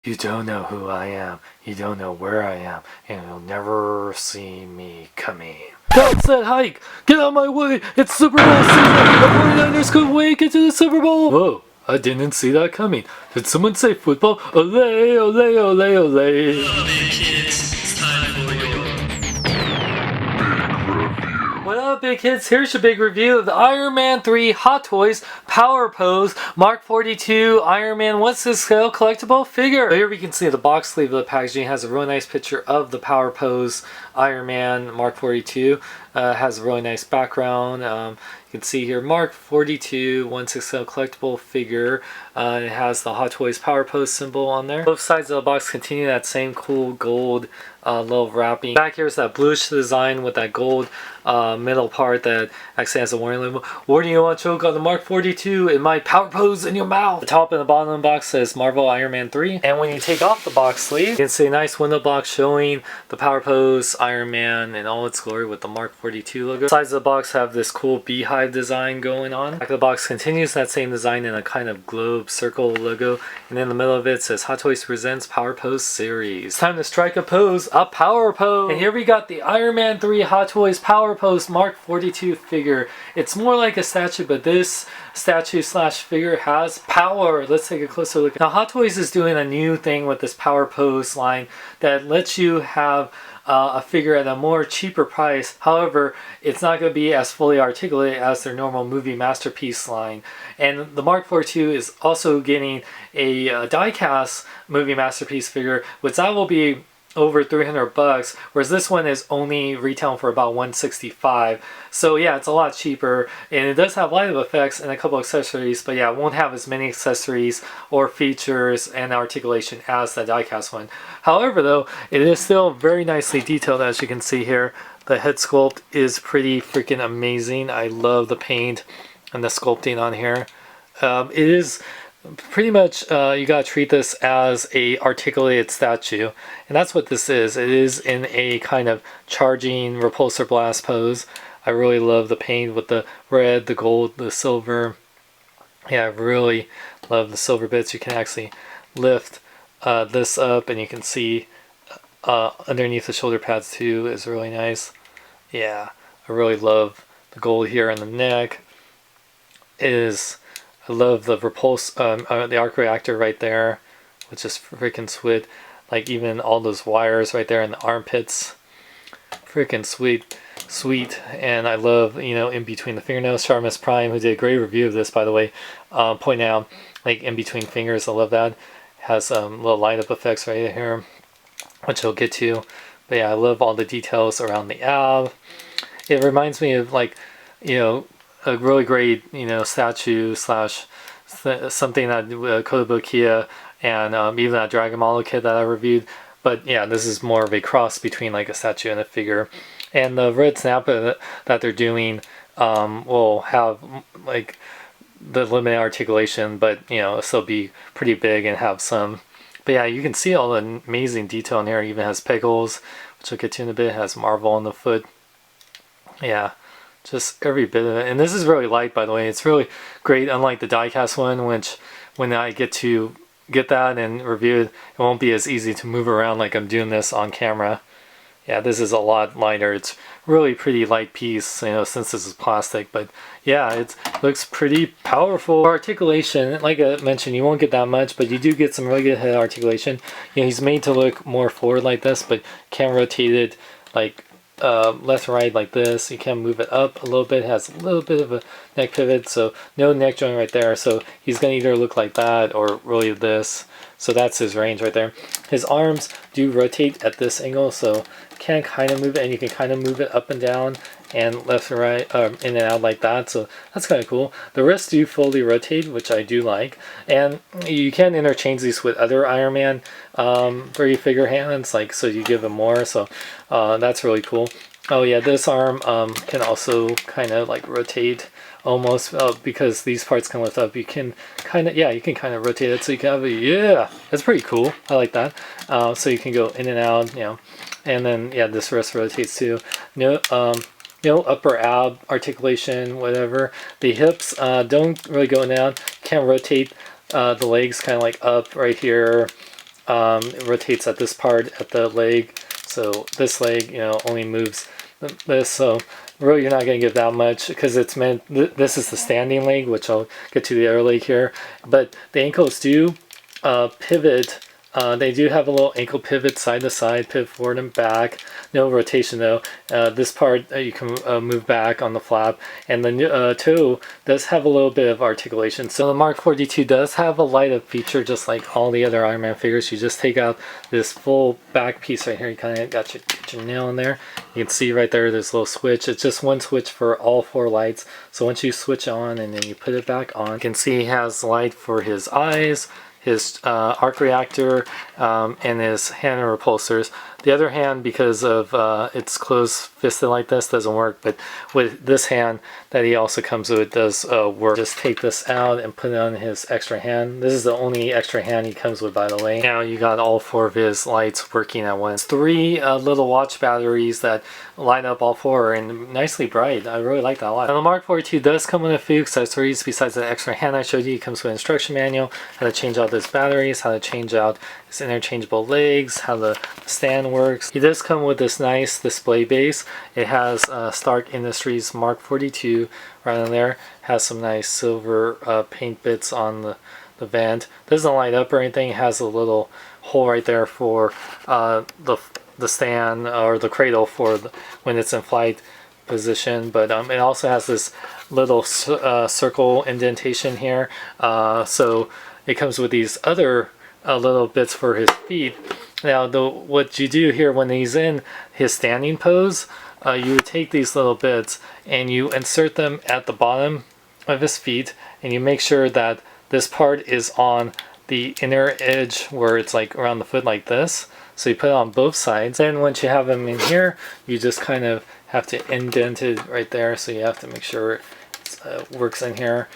You don't know who I am, you don't know where I am, and you'll never see me coming. That's that hike! Get out of my way! It's Super Bowl season! The 49ers could wake it to the Super Bowl! Whoa, I didn't see that coming. Did someone say football? Olay, olay, olay, olay. Hello, big kids. It's time for your What up, big kids? Here's your big review of the Iron Man 3 Hot Toys Power Pose Mark 42 Iron Man What's This Scale Collectible Figure. So here we can see the box sleeve of the packaging has a really nice picture of the Power Pose Iron Man Mark 42. Has a really nice background. You can see here Mark 42 1/6 collectible figure. It has the Hot Toys Power Pose symbol on there. Both sides of the box continue that same cool gold little wrapping. Back here is that bluish design with that gold middle part that actually has a warning label. Warning, you want to choke on the Mark 42 in my Power Pose in your mouth. The top and the bottom of the box says Marvel Iron Man 3. And when you take off the box sleeve, you can see a nice window box showing the Power Pose Iron Man in all its glory with the Mark 42 logo. Sides of the box have this cool beehive design going on. Back of the box continues that same design in a kind of globe circle logo. And in the middle of it says Hot Toys presents Power Pose series. It's time to strike a pose, a power pose. And here we got the Iron Man 3 Hot Toys Power Pose Mark 42 figure. It's more like a statue, but this statue slash figure has power. Let's take a closer look. Now Hot Toys is doing a new thing with this Power Pose line that lets you have a figure at a more cheaper price. However, it's not going to be as fully articulated as their normal movie masterpiece line. And the Mark 42 is also getting a die-cast movie masterpiece figure, which that will be over $300, whereas this one is only retailing for about $165. So yeah, it's a lot cheaper, and it does have light up effects and a couple accessories, but yeah, it won't have as many accessories or features and articulation as the diecast one. However though, it is still very nicely detailed, as you can see here. The head sculpt is pretty freaking amazing. I love the paint and the sculpting on here. It is pretty much you gotta treat this as a articulated statue, and that's what this is. It is in a kind of charging repulsor blast pose. I really love the paint with the red, the gold, the silver. Yeah, I really love the silver bits. You can actually lift this up and you can see underneath the shoulder pads too is really nice. Yeah, I really love the gold here in the neck. I love the the arc reactor right there, which is freaking sweet. Like even all those wires right there in the armpits, freaking sweet. And I love, you know, in between the fingernails. Sharmus Prime, who did a great review of this, by the way, point out like in between fingers. I love that. Has little light up effects right here, which I'll get to. But yeah, I love all the details around the ab. It reminds me of, like, you know, a really great, you know, statue slash something that Kotobukiya and even that Dragon Model kit that I reviewed. But yeah, this is more of a cross between like a statue and a figure. And the red snap that they're doing will have like the limited articulation, but you know, it'll still be pretty big and have some. But yeah, you can see all the amazing detail in here. It even has peg holes, which I'll get to in a bit. It has Marvel on the foot. Yeah, just every bit of it. And this is really light, by the way. It's really great, unlike the diecast one, which when I get to get that and review it, it won't be as easy to move around like I'm doing this on camera. Yeah, this is a lot lighter. It's really pretty light piece, you know, since this is plastic. But yeah, it looks pretty powerful. Articulation, like I mentioned, you won't get that much, but you do get some really good head articulation. You know, he's made to look more forward like this, but can rotate it like left and right like this. You can move it up a little bit. It has a little bit of a neck pivot, so no neck joint right there. So he's going to either look like that or really this. So that's his range right there. His arms do rotate at this angle, so can kind of move it, and you can kind of move it up and down and left and right, in and out like that. So that's kind of cool. The wrists do fully rotate, which I do like, and you can interchange these with other Iron Man 3 figure hands, like, so you give them more. So that's really cool. Oh yeah, this arm can also kind of like rotate almost, because these parts can lift up. You can kind of, yeah, you can kind of rotate it, so you can have a, yeah, that's pretty cool. I like that. So you can go in and out, you know, and then yeah, this wrist rotates too. No, you know, upper ab articulation, whatever. The hips don't really go down. Can't rotate the legs kind of like up right here. it rotates at this part at the leg. So this leg, only moves this. So really, you're not going to get that much because it's meant. This is the standing leg, which I'll get to the other leg here. But the ankles do pivot. They do have a little ankle pivot side to side, pivot forward and back. No rotation though. This part you can move back on the flap, and the toe does have a little bit of articulation. So the Mark 42 does have a light up feature, just like all the other Iron Man figures. You just take out this full back piece right here. You kind of got your nail in there. You can see right there, there's a little switch. It's just one switch for all 4 lights. So once you switch on and then you put it back on, you can see he has light for his eyes, his arc reactor, and his hand repulsors. The other hand, because of it's closed fisted like this, doesn't work, but with this hand that he also comes with, it does work. Just take this out and put it on his extra hand. This is the only extra hand he comes with, by the way. Now you got all 4 of his lights working at once. 3 little watch batteries that light up all 4 and nicely bright. I really like that a lot. Now the Mark 42 does come with a few accessories besides the extra hand I showed you. It comes with an instruction manual, how to change out his batteries, how to change out his interchangeable legs, how the stand works. He does come with this nice display base. It has Stark Industries Mark 42 right on there. Has some nice silver paint bits on the vent. Doesn't light up or anything. It has a little hole right there for the stand or the cradle for when it's in flight position. But it also has this little circle indentation here. So it comes with these other little bits for his feet. Now what you do here when he's in his standing pose, you would take these little bits and you insert them at the bottom of his feet, and you make sure that this part is on the inner edge where it's like around the foot like this. So you put it on both sides. Then once you have him in here, you just kind of have to indent it right there. So you have to make sure it works in here.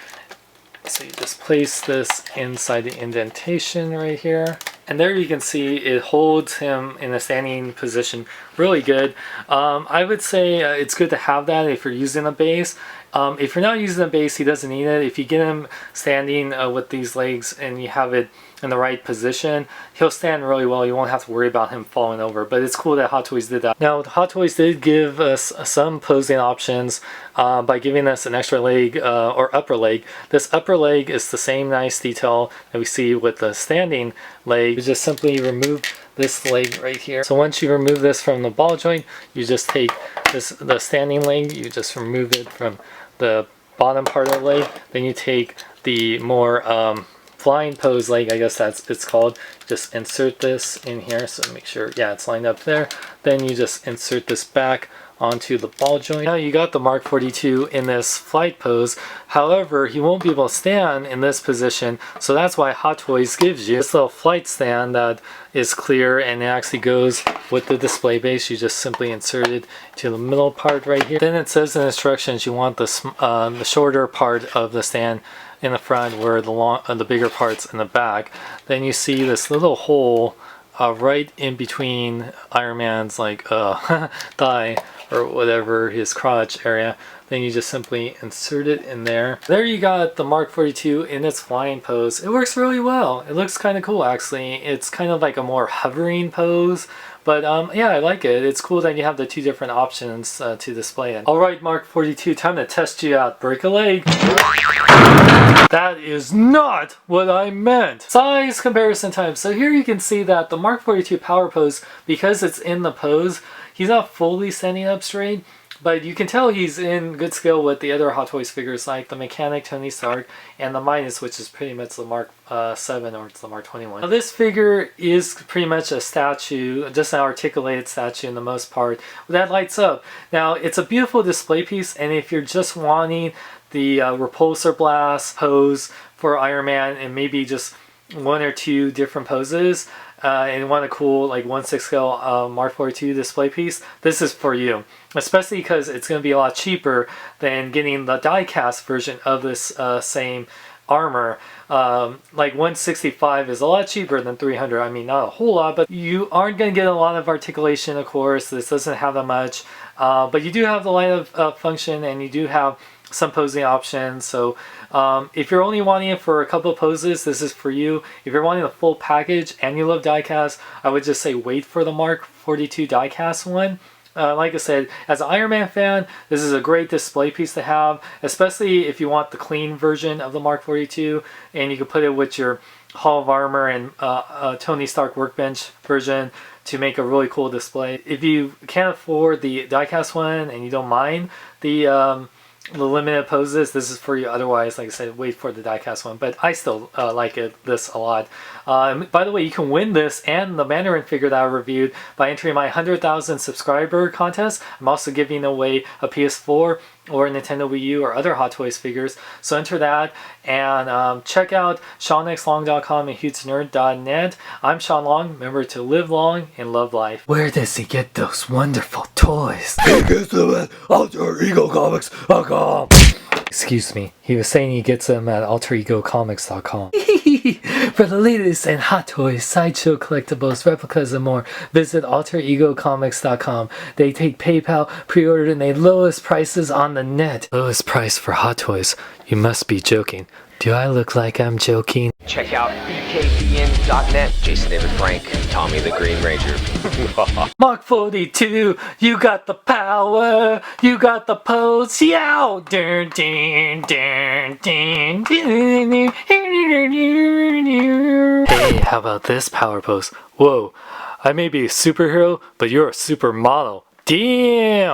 So you just place this inside the indentation right here. And there you can see it holds him in a standing position really good. I would say it's good to have that if you're using a base. If you're not using a base, he doesn't need it. If you get him standing with these legs and you have it in the right position, he'll stand really well. You won't have to worry about him falling over. But it's cool that Hot Toys did that. Now, Hot Toys did give us some posing options by giving us an extra leg or upper leg. This upper leg is the same nice detail that we see with the standing leg. You just simply remove this leg right here. So once you remove this from the ball joint, you just take the standing leg, you just remove it from the bottom part of the leg. Then you take the more flying pose leg, I guess it's called. Just insert this in here, so make sure, yeah, it's lined up there. Then you just insert this back onto the ball joint. Now you got the Mark 42 in this flight pose. However, he won't be able to stand in this position, so that's why Hot Toys gives you this little flight stand that is clear and it actually goes with the display base. You just simply insert it to the middle part right here. Then it says in instructions you want the shorter part of the stand in the front, where the bigger parts in the back. Then you see this little hole right in between Iron Man's like thigh or whatever, his crotch area. Then you just simply insert it in there. There you got the Mark 42 in its flying pose. It works really well. It looks kind of cool actually. It's kind of like a more hovering pose. But yeah, I like it. It's cool that you have the 2 different options to display it. Alright, Mark 42, time to test you out. Break a leg. That is not what I meant. Size comparison time. So here you can see that the Mark 42 power pose, because it's in the pose, he's not fully standing up straight, but you can tell he's in good scale with the other Hot Toys figures like the Mechanic Tony Stark and the Minus, which is pretty much the Mark 7 or it's the Mark 21. Now this figure is pretty much a statue, just an articulated statue in the most part, that lights up. Now it's a beautiful display piece, and if you're just wanting the repulsor blast pose for Iron Man and maybe just 1 or 2 different poses, and want a cool like 1/6 scale Mark 42 display piece, this is for you. Especially because it's going to be a lot cheaper than getting the die-cast version of this same armor. Like 165 is a lot cheaper than 300. I mean, not a whole lot, but you aren't going to get a lot of articulation, of course. This doesn't have that much. But you do have the light up function, and you do have some posing options. So if you're only wanting it for a couple of poses, this is for you. If you're wanting the full package and you love diecast, I would just say wait for the Mark 42 diecast one. Like I said, as an Iron Man fan, this is a great display piece to have, especially if you want the clean version of the Mark 42, and you can put it with your Hall of Armor and Tony Stark Workbench version to make a really cool display. If you can't afford the diecast one and you don't mind the limited poses, this is for you. Otherwise, like I said, wait for the diecast one. But I still like this a lot. By the way, you can win this and the Mandarin figure that I reviewed by entering my 100,000 subscriber contest. I'm also giving away a PS4 or a Nintendo Wii U or other Hot Toys figures. So enter that and check out SeanXLong.com and HughesNerd.net. I'm Sean Long. Remember to live long and love life. Where does he get those wonderful toys? He gets them at AlterEgoComics.com. Excuse me. He was saying he gets them at AlterEgoComics.com. For the latest in Hot Toys, Sideshow collectibles, replicas, and more, visit AlterEgoComics.com. They take PayPal, pre-order, and they lowest prices on the net. Lowest price for Hot Toys? You must be joking. Do I look like I'm joking? Check out bkbn.net. Jason David Frank, Tommy the Green Ranger. Mark 42, you got the power, you got the pose, yow! Dun, dun, dun, dun, dun. Hey, how about this power pose? Whoa, I may be a superhero, but you're a supermodel. Damn!